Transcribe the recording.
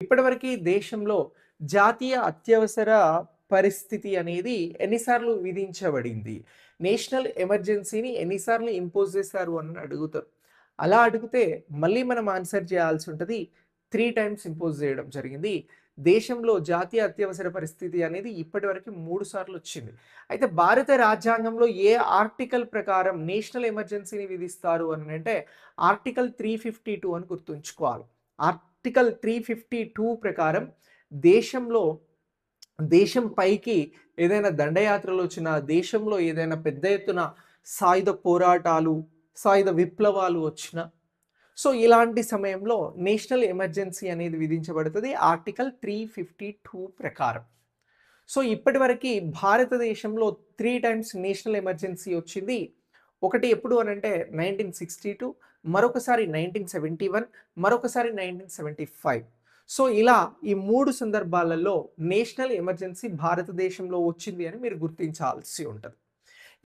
ఇప్పటివరకి దేశంలో జాతీయ అత్యవసర పరిస్థితి అనేది ఎన్నిసార్లు విధించబడింది? నేషనల్ ఎమర్జెన్సీని ఎన్నిసార్లు ఇంపోజ్ చేశారు అని అడుగుతారు. అలా అడిగితే మళ్ళీ మనం ఆన్సర్ చేయాల్సి ఉంటది. 3 టైమ్స్ ఇంపోజ్ చేయడం జరిగింది. దేశంలో జాతీయ అత్యవసర పరిస్థితి అనేది ఇప్పటివరకు 3 సార్లు వచ్చింది. అయితే భారత రాజ్యాంగంలో ఏ ఆర్టికల్ ప్రకారం నేషనల్ ఎమర్జెన్సీని విధిస్తారు అనంటే ఆర్టికల్ 352 అని గుర్తుంచుకోవాలి. ఆర్టికల్ 352 ప్రకారం దేశంలో దేశం పైకి ఏదైనా దండయాత్రలొచ్చినా, దేశంలో ఏదైనా పెద్ద ఎత్తున సాయుధ పోరాటాలు, సాయుధ విప్లవాలు వచ్చినా, సో ఇలాంటి సమయంలో నేషనల్ ఎమర్జెన్సీ అనేది విధించబడుతది ఆర్టికల్ 352 ప్రకారం. సో ఇప్పటివరకి భారతదేశంలో 3 టైమ్స్ నేషనల్ ఎమర్జెన్సీ వచ్చింది. ఒకటి ఎప్పుడు అనంటే 1962, మరొకసారి 1971, మరొకసారి 1975. సో ఇలా ఈ 3 సందర్భాలలో నేషనల్ ఎమర్జెన్సీ భారతదేశంలో వచ్చింది అని మీరు గుర్తించాల్సి ఉంటది.